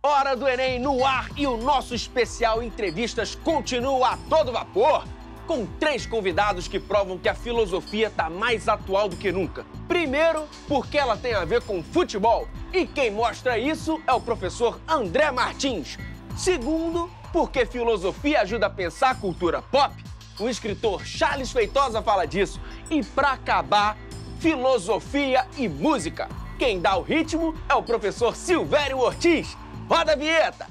Hora do Enem no ar e o nosso especial Entrevistas continua a todo vapor, com 3 convidados que provam que a filosofia está mais atual do que nunca. Primeiro, porque ela tem a ver com futebol, e quem mostra isso é o professor André Martins. Segundo, porque filosofia ajuda a pensar a cultura pop. O escritor Charles Feitosa fala disso. E para acabar, filosofia e música. Quem dá o ritmo é o professor Silvério Ortiz. Roda a vinheta!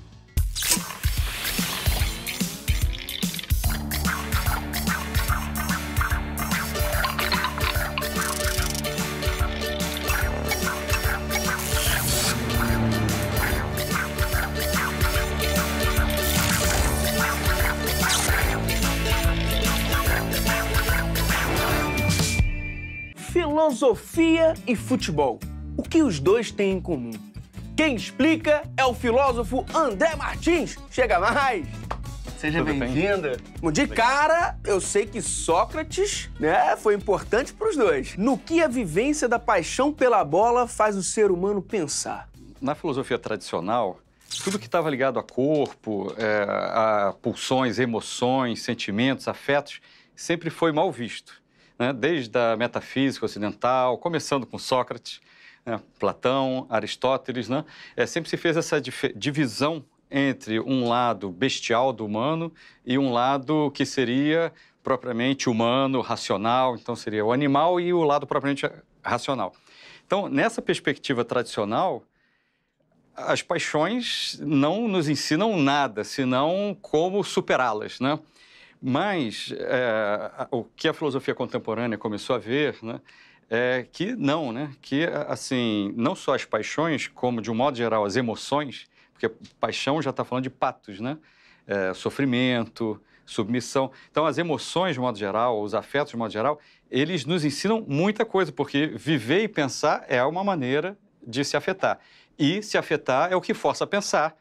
Filosofia e futebol. O que os dois têm em comum? Quem explica é o filósofo André Martins. Chega mais! Seja bem-vinda. De cara, eu sei que Sócrates, foi importante para os dois. No que a vivência da paixão pela bola faz o ser humano pensar? Na filosofia tradicional, tudo que estava ligado a corpo, a pulsões, emoções, sentimentos, afetos, sempre foi mal visto, né? Desde a metafísica ocidental, começando com Sócrates, Platão, Aristóteles, né? Sempre se fez essa divisão entre um lado bestial do humano e um lado que seria propriamente humano, racional. Então, seria o animal e o lado propriamente racional. Então, nessa perspectiva tradicional, as paixões não nos ensinam nada, senão como superá-las, né? Mas o que a filosofia contemporânea começou a ver, né, que não, né? Que, assim, não só as paixões, como, de um modo geral, as emoções, porque paixão já está falando de patos, né? Sofrimento, submissão. Então, as emoções, de modo geral, os afetos, de modo geral, eles nos ensinam muita coisa, porque viver e pensar é uma maneira de se afetar. E se afetar é o que força a pensar.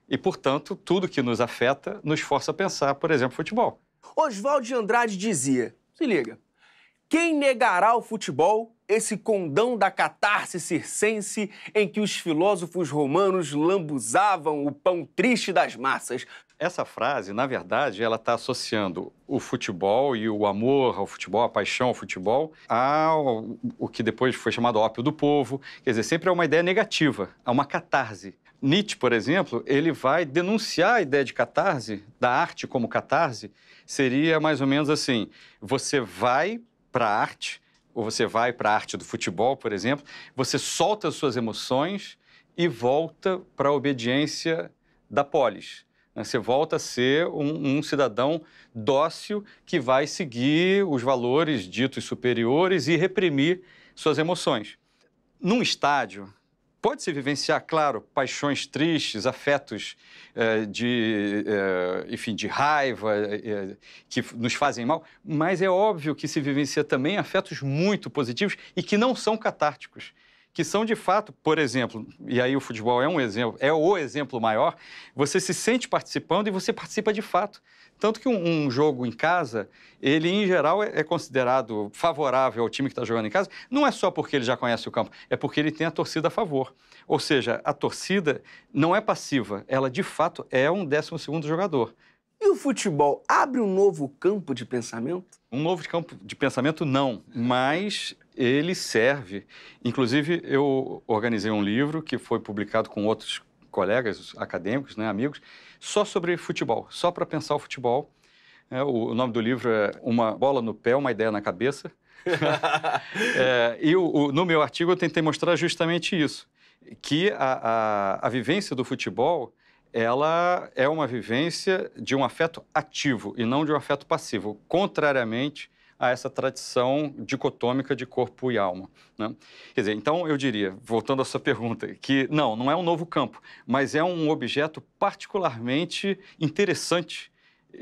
E, portanto, tudo que nos afeta nos força a pensar, por exemplo, futebol. Oswald de Andrade dizia, se liga, quem negará o futebol, esse condão da catarse circense em que os filósofos romanos lambuzavam o pão triste das massas? Essa frase, na verdade, ela está associando o futebol e o amor ao futebol, a paixão ao futebol, ao o que depois foi chamado ópio do povo. Quer dizer, sempre é uma ideia negativa, é uma catarse. Nietzsche, por exemplo, ele vai denunciar a ideia de catarse, da arte como catarse, seria mais ou menos assim, você vai para a arte, ou você vai para a arte do futebol, por exemplo, você solta as suas emoções e volta para a obediência da polis. Você volta a ser um cidadão dócil que vai seguir os valores ditos superiores e reprimir suas emoções. Num estádio, pode-se vivenciar, claro, paixões tristes, afetos de raiva, que nos fazem mal, mas é óbvio que se vivencia também afetos muito positivos e que não são catárticos, que são, de fato, por exemplo, e aí o futebol é um exemplo, é o exemplo maior, você se sente participando e você participa de fato. Tanto que um jogo em casa, ele, em geral, é considerado favorável ao time que está jogando em casa, não é só porque ele já conhece o campo, é porque ele tem a torcida a favor. Ou seja, a torcida não é passiva, ela, de fato, é um 12º jogador. E o futebol abre um novo campo de pensamento? Um novo campo de pensamento, não, mas ele serve. Inclusive, eu organizei um livro que foi publicado com outros colegas acadêmicos, né, amigos, só sobre futebol, só para pensar o futebol. O nome do livro é Uma Bola no Pé, uma Ideia na Cabeça. No meu artigo eu tentei mostrar justamente isso, que a vivência do futebol, ela é uma vivência de um afeto ativo e não de um afeto passivo, contrariamente a essa tradição dicotômica de corpo e alma, né? Quer dizer, então eu diria, voltando à sua pergunta, que não é um novo campo, mas é um objeto particularmente interessante,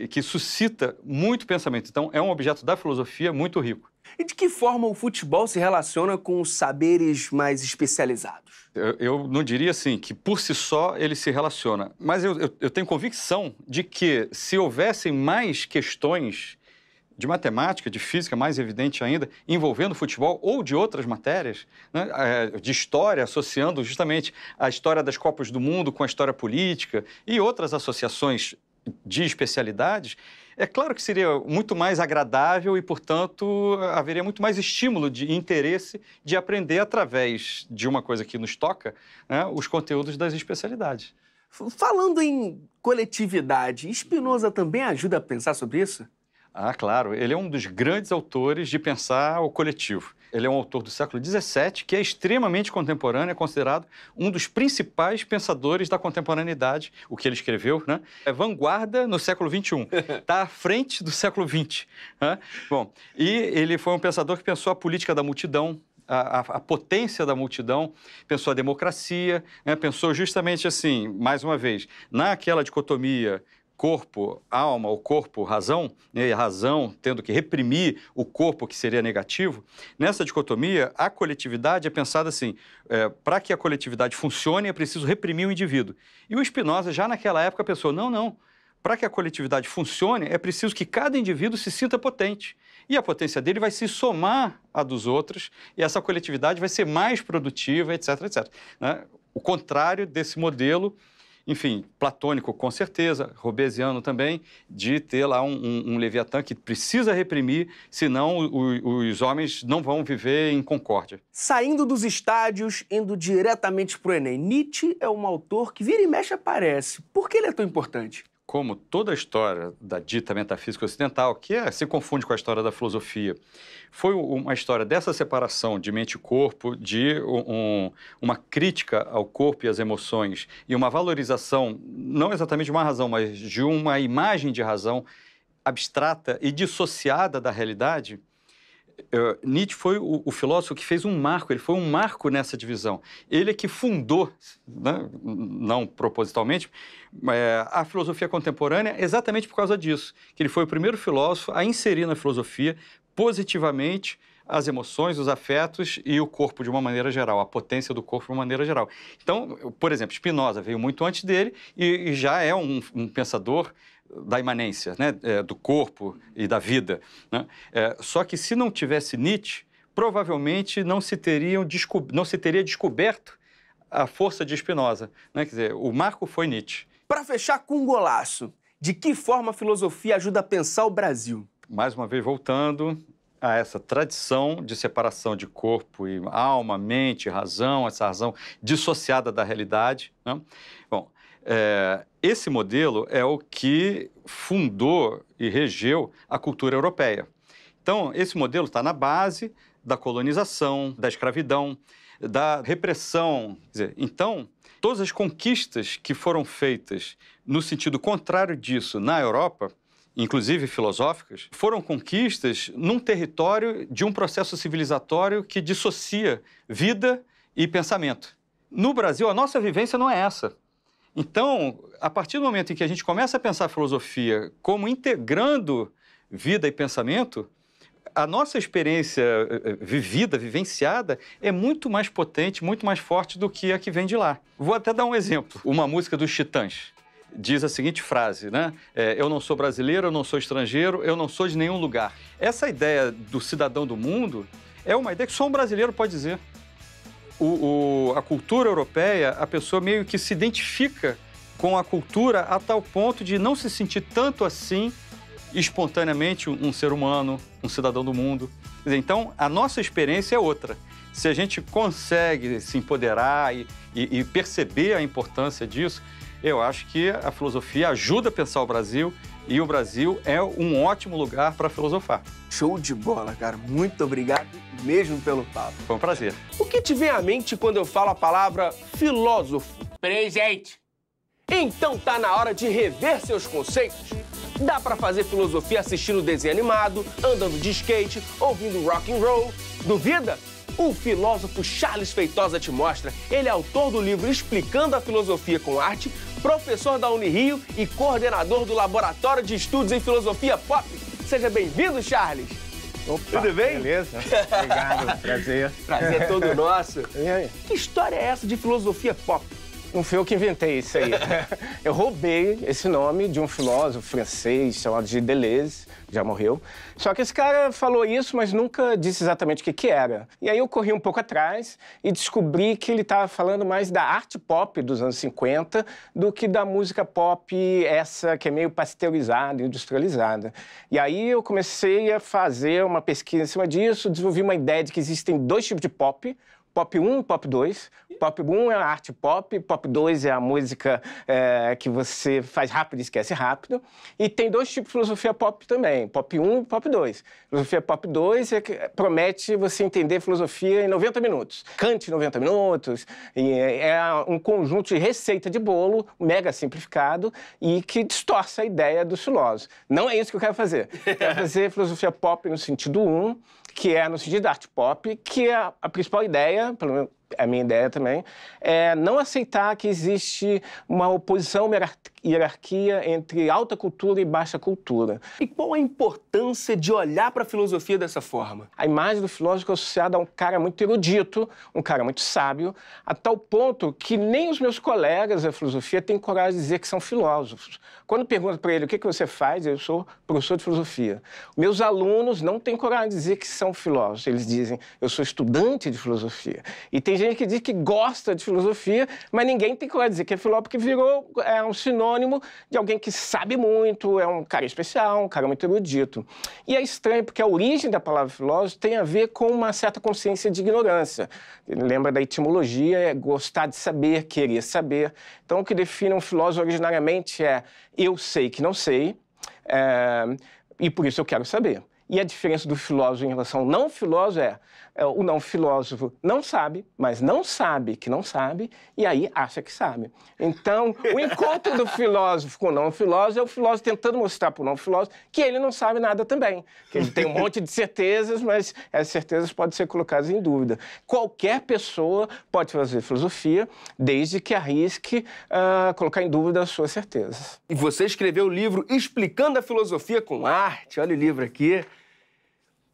que suscita muito pensamento. Então, é um objeto da filosofia muito rico. E de que forma o futebol se relaciona com os saberes mais especializados? Eu não diria assim, que por si só ele se relaciona, mas eu tenho convicção de que se houvessem mais questões de matemática, de física, mais evidente ainda, envolvendo futebol ou de outras matérias, né, de história, associando justamente a história das Copas do Mundo com a história política e outras associações de especialidades, é claro que seria muito mais agradável e, portanto, haveria muito mais estímulo de interesse de aprender através de uma coisa que nos toca, né, os conteúdos das especialidades. Falando em coletividade, Spinoza também ajuda a pensar sobre isso? Ah, claro. Ele é um dos grandes autores de pensar o coletivo. Ele é um autor do século XVII, que é extremamente contemporâneo, é considerado um dos principais pensadores da contemporaneidade. O que ele escreveu, né? É vanguarda no século XXI. Está à frente do século XX. Né? Bom, e ele foi um pensador que pensou a política da multidão, a potência da multidão, pensou a democracia, né? Pensou justamente assim, mais uma vez, naquela dicotomia corpo, alma, ou corpo, razão, né, e a razão tendo que reprimir o corpo, que seria negativo. Nessa dicotomia, a coletividade é pensada assim, para que a coletividade funcione é preciso reprimir o indivíduo. E o Spinoza, já naquela época, pensou, não, para que a coletividade funcione é preciso que cada indivíduo se sinta potente. E a potência dele vai se somar à dos outros, e essa coletividade vai ser mais produtiva, etc, etc. Né? O contrário desse modelo, enfim, platônico com certeza, robesiano também, de ter lá um Leviatã que precisa reprimir, senão os homens não vão viver em concórdia. Saindo dos estádios, indo diretamente para o Enem, Nietzsche é um autor que vira e mexe aparece. Por que ele é tão importante? Como toda a história da dita metafísica ocidental, que se confunde com a história da filosofia, foi uma história dessa separação de mente e corpo, de uma crítica ao corpo e às emoções, e uma valorização, não exatamente de uma razão, mas de uma imagem de razão abstrata e dissociada da realidade. Nietzsche foi o filósofo que fez um marco, ele foi um marco nessa divisão. Ele é que fundou, né, não propositalmente, a filosofia contemporânea exatamente por causa disso, que ele foi o primeiro filósofo a inserir na filosofia positivamente as emoções, os afetos e o corpo de uma maneira geral, a potência do corpo de uma maneira geral. Então, por exemplo, Spinoza veio muito antes dele e já é um pensador da imanência, né, do corpo e da vida. Né? Só que se não tivesse Nietzsche, provavelmente não se teria descoberto a força de Spinoza. Né? Quer dizer, o marco foi Nietzsche. Para fechar com um golaço, de que forma a filosofia ajuda a pensar o Brasil? Mais uma vez, voltando a essa tradição de separação de corpo e alma, mente, razão, essa razão dissociada da realidade. Né? Bom, esse modelo é o que fundou e regeu a cultura europeia. Então, esse modelo está na base da colonização, da escravidão, da repressão. Quer dizer, então, todas as conquistas que foram feitas no sentido contrário disso na Europa, inclusive filosóficas, foram conquistas num território de um processo civilizatório que dissocia vida e pensamento. No Brasil, a nossa vivência não é essa. Então, a partir do momento em que a gente começa a pensar a filosofia como integrando vida e pensamento, a nossa experiência vivida, vivenciada, é muito mais potente, muito mais forte do que a que vem de lá. Vou até dar um exemplo. Uma música dos Titãs diz a seguinte frase, né? Eu não sou brasileiro, eu não sou estrangeiro, eu não sou de nenhum lugar. Essa ideia do cidadão do mundo é uma ideia que só um brasileiro pode dizer. A cultura europeia, a pessoa meio que se identifica com a cultura a tal ponto de não se sentir tanto assim espontaneamente um ser humano, um cidadão do mundo. Quer dizer, então, a nossa experiência é outra. Se a gente consegue se empoderar e perceber a importância disso, eu acho que a filosofia ajuda a pensar o Brasil e o Brasil é um ótimo lugar para filosofar. Show de bola, cara. Muito obrigado mesmo pelo papo. Foi um prazer. O que te vem à mente quando eu falo a palavra filósofo? Presente. Então tá na hora de rever seus conceitos. Dá pra fazer filosofia assistindo desenho animado, andando de skate, ouvindo rock and roll. Duvida? O filósofo Charles Feitosa te mostra. Ele é autor do livro Explicando a Filosofia com Arte, professor da Unirio e coordenador do Laboratório de Estudos em Filosofia Pop. Seja bem-vindo, Charles. Opa, tudo bem? Beleza. Obrigado, prazer. Prazer é todo nosso. E aí? Que história é essa de filosofia pop? Não fui eu que inventei isso aí. Eu roubei esse nome de um filósofo francês chamado de Deleuze, já morreu. Só que esse cara falou isso, mas nunca disse exatamente o que era. E aí eu corri um pouco atrás e descobri que ele estava falando mais da arte pop dos anos 50 do que da música pop essa que é meio pasteurizada, industrializada. E aí eu comecei a fazer uma pesquisa em cima disso, desenvolvi uma ideia de que existem dois tipos de pop. Pop 1 e Pop 2. Pop 1 é a arte pop, Pop 2 é a música que você faz rápido e esquece rápido. E tem dois tipos de filosofia pop também, Pop 1 e Pop 2. Filosofia Pop 2 é que promete você entender filosofia em 90 minutos. Kant em 90 minutos, e é um conjunto de receita de bolo, mega simplificado, e que distorce a ideia dos filósofos. Não é isso que eu quero fazer. Eu quero fazer filosofia pop no sentido 1, que é no sentido da arte pop, que é a principal ideia, pelo menos a minha ideia também, é não aceitar que existe uma oposição, uma hierarquia entre alta cultura e baixa cultura. E qual a importância de olhar para a filosofia dessa forma? A imagem do filósofo é associada a um cara muito erudito, um cara muito sábio, a tal ponto que nem os meus colegas da filosofia têm coragem de dizer que são filósofos. Quando pergunto para ele o que você faz, eu sou professor de filosofia. Meus alunos não têm coragem de dizer que são filósofos. Eles dizem, eu sou estudante de filosofia. E tem gente que diz que gosta de filosofia, mas ninguém tem coragem de dizer que é filósofo, porque virou um sinônimo de alguém que sabe muito, é um cara especial, um cara muito erudito. E é estranho, porque a origem da palavra filósofo tem a ver com uma certa consciência de ignorância. Lembra da etimologia, é gostar de saber, querer saber. Então, o que define um filósofo originariamente é eu sei que não sei, e por isso eu quero saber. E a diferença do filósofo em relação ao não filósofo é o não filósofo não sabe, mas não sabe que não sabe, e aí acha que sabe. Então, o encontro do filósofo com o não filósofo é o filósofo tentando mostrar para o não filósofo que ele não sabe nada também. Que ele tem um monte de certezas, mas essas certezas podem ser colocadas em dúvida. Qualquer pessoa pode fazer filosofia, desde que arrisque colocar em dúvida as suas certezas. E você escreveu o livro Explicando a Filosofia com Arte. Olha o livro aqui.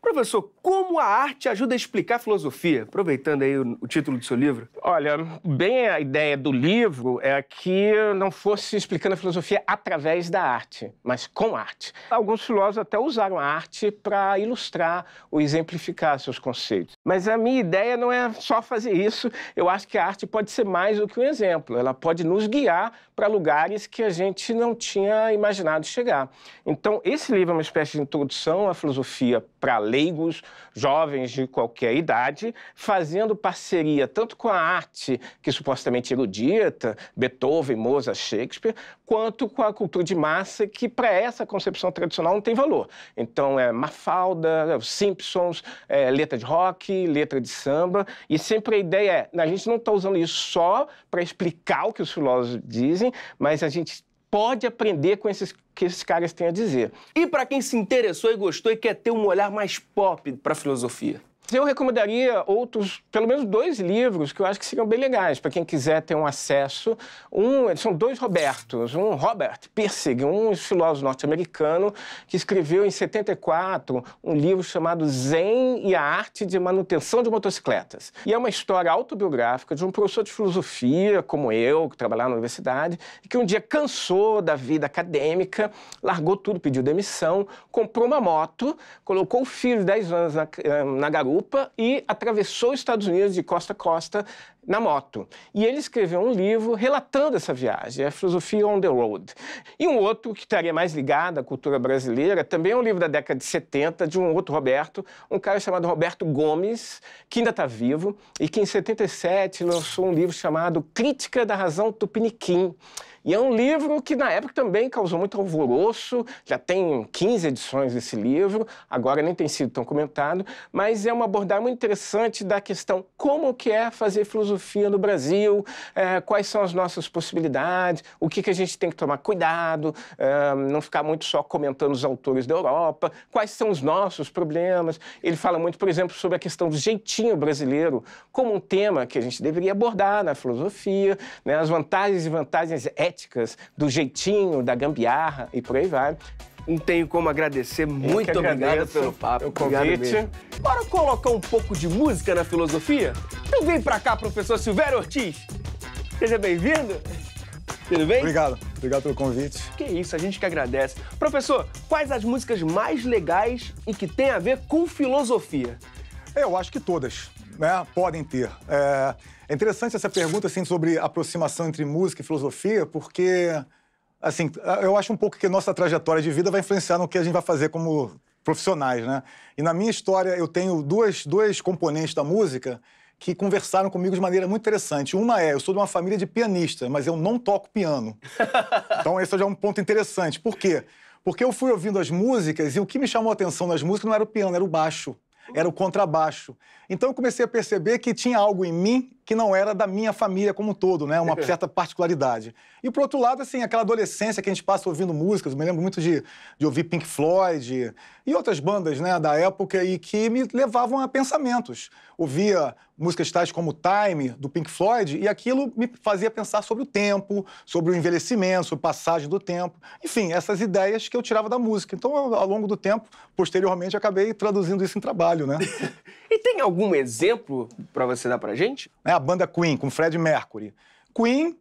Professor, como a arte ajuda a explicar a filosofia? Aproveitando aí o título do seu livro. Olha, bem a ideia do livro é que não fosse explicando a filosofia através da arte, mas com arte. Alguns filósofos até usaram a arte para ilustrar ou exemplificar seus conceitos. Mas a minha ideia não é só fazer isso. Eu acho que a arte pode ser mais do que um exemplo. Ela pode nos guiar para lugares que a gente não tinha imaginado chegar. Então, esse livro é uma espécie de introdução à filosofia para leigos, jovens de qualquer idade, fazendo parceria tanto com a arte, que supostamente erudita, Beethoven, Mozart, Shakespeare, quanto com a cultura de massa, que para essa concepção tradicional não tem valor. Então, é Mafalda, os Simpsons, letra de rock, letra de samba, e sempre a ideia a gente não está usando isso só para explicar o que os filósofos dizem, mas a gente pode aprender com que esses caras têm a dizer. E para quem se interessou e gostou e quer ter um olhar mais pop para a filosofia? Eu recomendaria outros, pelo menos 2 livros que eu acho que seriam bem legais para quem quiser ter um acesso. São 2 Robertos. Um Robert Pirsig, um filósofo norte-americano que escreveu em 74 um livro chamado Zen e a Arte de Manutenção de Motocicletas. E é uma história autobiográfica de um professor de filosofia, como eu, que trabalhava na universidade, e que um dia cansou da vida acadêmica, largou tudo, pediu demissão, comprou uma moto, colocou o filho de 10 anos na garupa e atravessou os Estados Unidos de costa a costa na moto. E ele escreveu um livro relatando essa viagem, a Filosofia on the Road. E um outro que estaria mais ligado à cultura brasileira, também é um livro da década de 70, de um outro Roberto, um cara chamado Roberto Gomes, que ainda está vivo, e que em 77 lançou um livro chamado Crítica da Razão Tupiniquim. E é um livro que, na época, também causou muito alvoroço, já tem 15 edições desse livro, agora nem tem sido tão comentado, mas é uma abordagem muito interessante da questão como que é fazer filosofia no Brasil, quais são as nossas possibilidades, o que a gente tem que tomar cuidado, não ficar muito só comentando os autores da Europa, quais são os nossos problemas. Ele fala muito, por exemplo, sobre a questão do jeitinho brasileiro, como um tema que a gente deveria abordar na filosofia, né, as vantagens e desvantagens éticas do jeitinho, da gambiarra e por aí vai. Não tenho como agradecer. Muito obrigado pelo papo. O convite. Bora colocar um pouco de música na filosofia? Então vem pra cá, professor Silvério Ortiz. Seja bem-vindo. Tudo bem? Obrigado pelo convite. Que isso, a gente que agradece. Professor, quais as músicas mais legais e que tem a ver com filosofia? Eu acho que todas, né, podem ter. É interessante essa pergunta, assim, sobre aproximação entre música e filosofia, porque, assim, eu acho um pouco que nossa trajetória de vida vai influenciar no que a gente vai fazer como profissionais, né? E na minha história eu tenho dois componentes da música que conversaram comigo de maneira muito interessante. Uma eu sou de uma família de pianistas, mas eu não toco piano. Então esse já é um ponto interessante. Por quê? Porque eu fui ouvindo as músicas e o que me chamou a atenção nas músicas não era o piano, era o baixo. Era o contrabaixo. Então eu comecei a perceber que tinha algo em mim que não era da minha família como um todo, né? Uma certa particularidade. E, por outro lado, assim, aquela adolescência que a gente passa ouvindo músicas, eu me lembro muito de ouvir Pink Floyd e outras bandas, né, da época e que me levavam a pensamentos. Ouvia músicas tais como Time, do Pink Floyd, e aquilo me fazia pensar sobre o tempo, sobre o envelhecimento, sobre a passagem do tempo. Enfim, essas ideias que eu tirava da música. Então, ao longo do tempo, posteriormente, acabei traduzindo isso em trabalho, né? E tem algum exemplo para você dar pra gente? A banda Queen, com Freddie Mercury. Queen,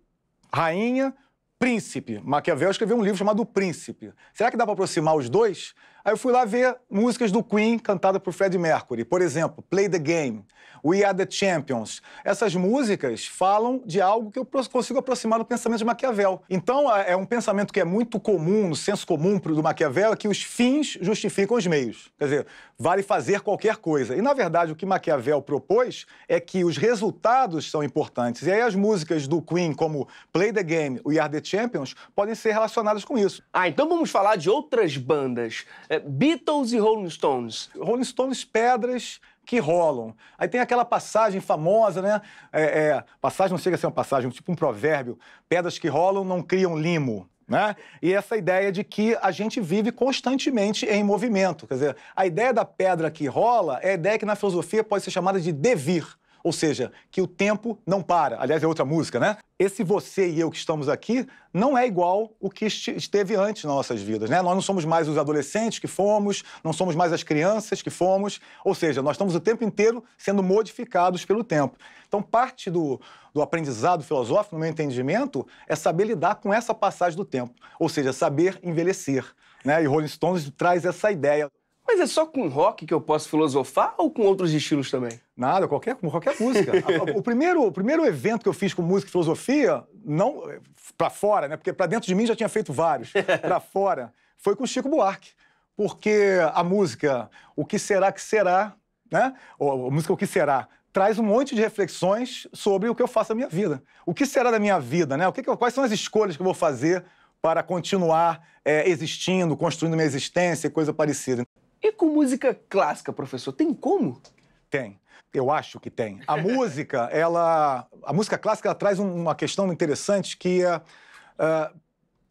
rainha, príncipe. Maquiavel escreveu um livro chamado O Príncipe. Será que dá para aproximar os dois? Aí eu fui lá ver músicas do Queen cantadas por Freddie Mercury. Por exemplo, Play the Game, We Are the Champions. Essas músicas falam de algo que eu consigo aproximar do pensamento de Maquiavel. Então, é um pensamento que é muito comum, no senso comum do Maquiavel, é que os fins justificam os meios. Quer dizer, vale fazer qualquer coisa. E, na verdade, o que Maquiavel propôs é que os resultados são importantes. E aí as músicas do Queen, como Play the Game, We Are the Champions, podem ser relacionadas com isso. Então vamos falar de outras bandas. Beatles e Rolling Stones. Rolling Stones, pedras que rolam. Aí tem aquela passagem famosa, né? Passagem não chega a ser uma passagem, tipo um provérbio. Pedras que rolam não criam limo. Né? E essa ideia de que a gente vive constantemente em movimento. Quer dizer, a ideia da pedra que rola é a ideia que na filosofia pode ser chamada de devir. Ou seja, que o tempo não para. Aliás, é outra música, né? Esse você e eu que estamos aqui não é igual o que esteve antes nas nossas vidas, né? Nós não somos mais os adolescentes que fomos, não somos mais as crianças que fomos. Ou seja, nós estamos o tempo inteiro sendo modificados pelo tempo. Então, parte do aprendizado filosófico, no meu entendimento, é saber lidar com essa passagem do tempo. Ou seja, saber envelhecer, né? E Rolling Stones traz essa ideia. Mas é só com rock que eu posso filosofar ou com outros estilos também? Nada, qualquer música. O primeiro evento que eu fiz com música e filosofia, não para fora, né? Porque para dentro de mim já tinha feito vários. Para fora, foi com Chico Buarque. Porque a música, o que será que será, né? A música O Que Será, traz um monte de reflexões sobre o que eu faço na minha vida. O que será da minha vida, né? Quais são as escolhas que eu vou fazer para continuar existindo, construindo minha existência e coisa parecida. E com música clássica, professor, tem como? Tem. Eu acho que tem. A música clássica, ela traz uma questão interessante que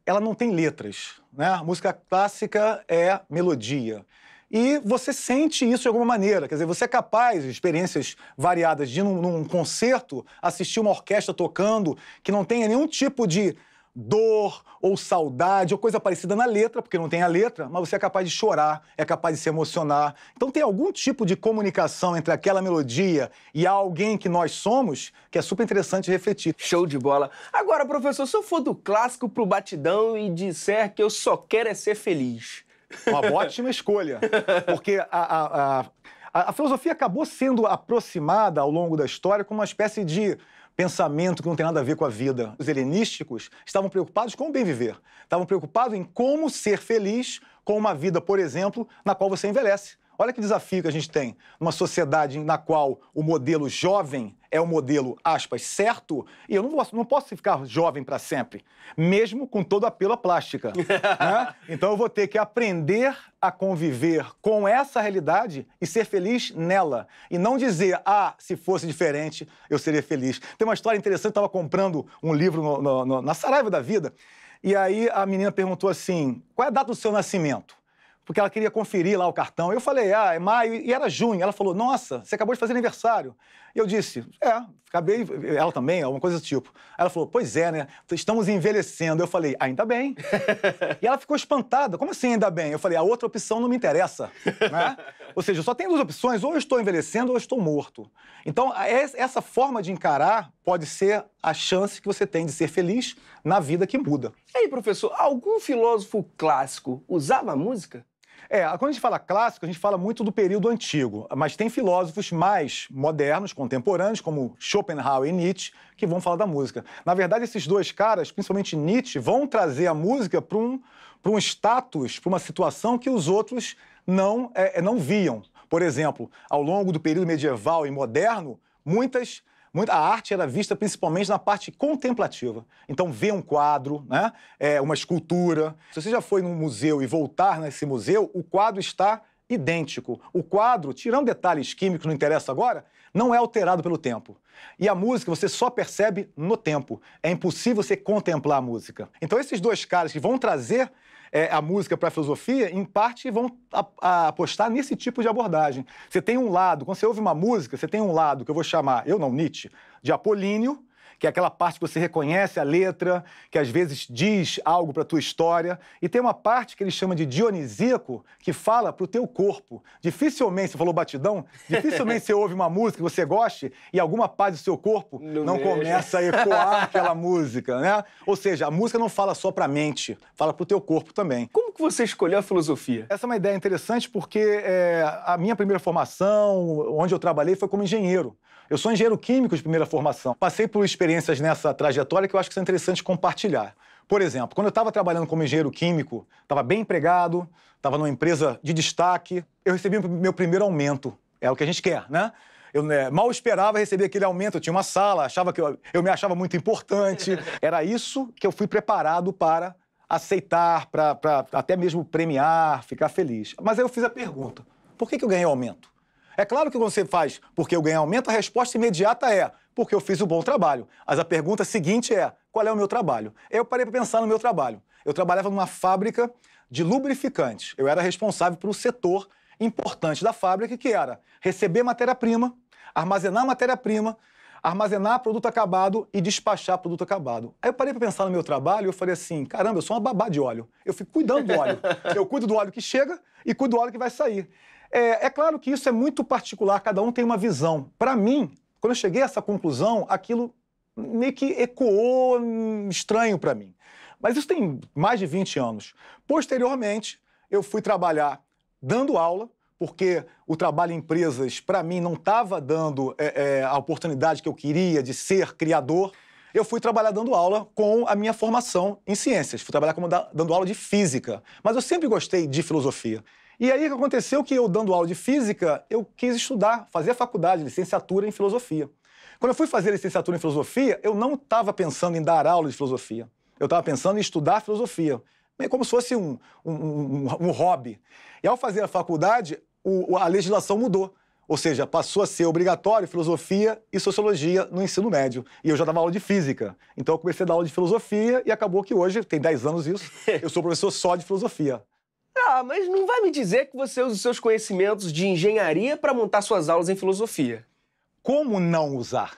ela não tem letras, né? A música clássica é melodia. E você sente isso de alguma maneira. Quer dizer, você é capaz, de experiências variadas, de ir num concerto, assistir uma orquestra tocando, que não tenha nenhum tipo de dor ou saudade ou coisa parecida na letra, porque não tem a letra, mas você é capaz de chorar, é capaz de se emocionar. Então tem algum tipo de comunicação entre aquela melodia e alguém que nós somos que é super interessante refletir. Show de bola. Agora, professor, se eu for do clássico pro batidão e disser que eu só quero ser feliz... Uma ótima escolha, porque a filosofia acabou sendo aproximada ao longo da história como uma espécie de pensamento que não tem nada a ver com a vida. Os helenísticos estavam preocupados com o bem viver, estavam preocupados em como ser feliz com uma vida, por exemplo, na qual você envelhece. Olha que desafio que a gente tem numa sociedade na qual o modelo jovem é o modelo, aspas, certo, e eu não posso ficar jovem para sempre, mesmo com todo apelo à plástica. Né? Então eu vou ter que aprender a conviver com essa realidade e ser feliz nela. E não dizer, se fosse diferente, eu seria feliz. Tem uma história interessante, eu estava comprando um livro na Saraiva da Vida, e aí a menina perguntou assim, qual é a data do seu nascimento? Porque ela queria conferir lá o cartão. Eu falei, é maio, e era junho. Ela falou, nossa, você acabou de fazer aniversário. E eu disse, acabei, ela também, alguma coisa do tipo. Ela falou, pois é, né, estamos envelhecendo. Eu falei, ainda bem. E ela ficou espantada, como assim ainda bem? Eu falei, a outra opção não me interessa. Né? Ou seja, só tem duas opções, ou eu estou envelhecendo ou eu estou morto. Então, essa forma de encarar pode ser a chance que você tem de ser feliz na vida que muda. E aí, professor, algum filósofo clássico usava música? Quando a gente fala clássico, a gente fala muito do período antigo, mas tem filósofos mais modernos, contemporâneos, como Schopenhauer e Nietzsche, que vão falar da música. Na verdade, esses dois caras, principalmente Nietzsche, vão trazer a música para um status, para uma situação que os outros não viam. Por exemplo, ao longo do período medieval e moderno, a arte era vista principalmente na parte contemplativa. Então, ver um quadro, né, uma escultura. Se você já foi num museu e voltar nesse museu, o quadro está idêntico. O quadro, tirando detalhes químicos, não interessa agora, não é alterado pelo tempo. E a música você só percebe no tempo. É impossível você contemplar a música. Então, esses dois caras que vão trazer a música para a filosofia, em parte, vão apostar nesse tipo de abordagem. Você tem um lado, quando você ouve uma música, você tem um lado que eu vou chamar, Nietzsche, de apolíneo, que é aquela parte que você reconhece a letra, que às vezes diz algo para a tua história, e tem uma parte que ele chama de dionisíaco, que fala para o teu corpo. Dificilmente, você falou batidão, dificilmente você ouve uma música que você goste e alguma parte do seu corpo não começa a ecoar aquela música, né? Ou seja, a música não fala só para a mente, fala para o teu corpo também. Como que você escolheu a filosofia? Essa é uma ideia interessante porque a minha primeira formação, onde eu trabalhei, foi como engenheiro. Eu sou engenheiro químico de primeira formação. Passei por experiências nessa trajetória que eu acho que são interessantes compartilhar. Por exemplo, quando eu estava trabalhando como engenheiro químico, estava bem empregado, estava numa empresa de destaque, eu recebi o meu primeiro aumento. É o que a gente quer, né? Eu mal esperava receber aquele aumento, eu tinha uma sala, achava que eu me achava muito importante. Era isso que eu fui preparado para aceitar, para até mesmo premiar, ficar feliz. Mas aí eu fiz a pergunta, por que eu ganhei aumento? É claro que quando você faz porque eu ganhei aumento, a resposta imediata é porque eu fiz um bom trabalho. Mas a pergunta seguinte é, qual é o meu trabalho? Eu parei para pensar no meu trabalho. Eu trabalhava numa fábrica de lubrificantes. Eu era responsável por um setor importante da fábrica, que era receber matéria-prima, armazenar produto acabado e despachar produto acabado. Aí eu parei para pensar no meu trabalho e eu falei assim, caramba, eu sou uma babá de óleo. Eu fico cuidando do óleo. Eu cuido do óleo que chega e cuido do óleo que vai sair. É claro que isso é muito particular, cada um tem uma visão. Para mim, quando eu cheguei a essa conclusão, aquilo meio que ecoou estranho para mim. Mas isso tem mais de 20 anos. Posteriormente, eu fui trabalhar dando aula, porque o trabalho em empresas, para mim, não estava dando a oportunidade que eu queria de ser criador. Eu fui trabalhar dando aula com a minha formação em ciências. Fui trabalhar dando aula de física. Mas eu sempre gostei de filosofia. E aí o que aconteceu que eu, dando aula de física, eu quis estudar, fazer a faculdade, licenciatura em filosofia. Quando eu fui fazer licenciatura em filosofia, eu não estava pensando em dar aula de filosofia. Eu estava pensando em estudar filosofia, meio como se fosse um hobby. E ao fazer a faculdade, a legislação mudou. Ou seja, passou a ser obrigatório filosofia e sociologia no ensino médio. E eu já dava aula de física. Então eu comecei a dar aula de filosofia e acabou que hoje, tem 10 anos isso, eu sou professor só de filosofia. Ah, mas não vai me dizer que você usa os seus conhecimentos de engenharia para montar suas aulas em filosofia. Como não usar?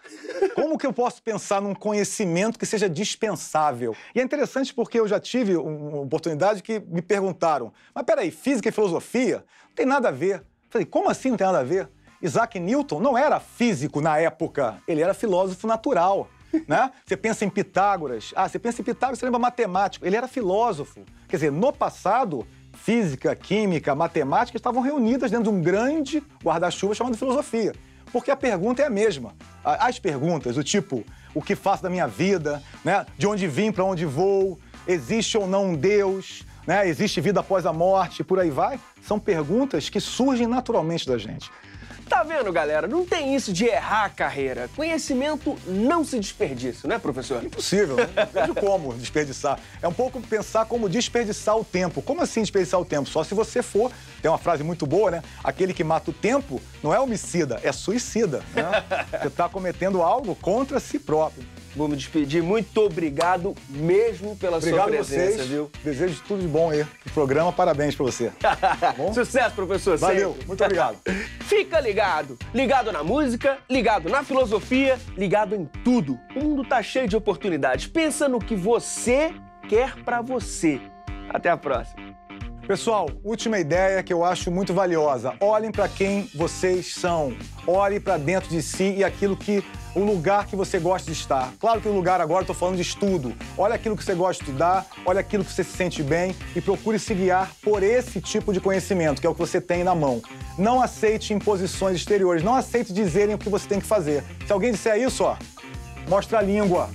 Como que eu posso pensar num conhecimento que seja dispensável? E é interessante porque eu já tive uma oportunidade que me perguntaram, mas peraí, física e filosofia não tem nada a ver. Eu falei, como assim não tem nada a ver? Isaac Newton não era físico na época, ele era filósofo natural. Né? Você pensa em Pitágoras, você lembra matemático, ele era filósofo. Quer dizer, no passado, física, química, matemática estavam reunidas dentro de um grande guarda-chuva chamado filosofia. Porque a pergunta é a mesma. As perguntas, do tipo, o que faço da minha vida, né? De onde vim, para onde vou, existe ou não um Deus, né? Existe vida após a morte, por aí vai, são perguntas que surgem naturalmente da gente. Tá vendo, galera? Não tem isso de errar a carreira. Conhecimento não se desperdiça, não é, professor? Impossível, né? Não vejo como desperdiçar. É um pouco pensar como desperdiçar o tempo. Como assim desperdiçar o tempo? Só se você for, tem uma frase muito boa, né? Aquele que mata o tempo não é homicida, é suicida, né? Você tá cometendo algo contra si próprio. Vou me despedir. Muito obrigado mesmo pela sua presença, vocês. Viu? Desejo tudo de bom aí pro programa. Parabéns pra você. Tá bom? Sucesso, professor. Valeu. Sempre. Muito obrigado. Fica ligado. Ligado na música, ligado na filosofia, ligado em tudo. O mundo tá cheio de oportunidades. Pensa no que você quer pra você. Até a próxima. Pessoal, última ideia que eu acho muito valiosa. Olhem para quem vocês são. Olhem para dentro de si e aquilo que o lugar que você gosta de estar. Claro que o lugar agora, estou falando de estudo. Olha aquilo que você gosta de estudar, olha aquilo que você se sente bem e procure se guiar por esse tipo de conhecimento, que é o que você tem na mão. Não aceite imposições exteriores, não aceite dizerem o que você tem que fazer. Se alguém disser isso, ó, mostra a língua.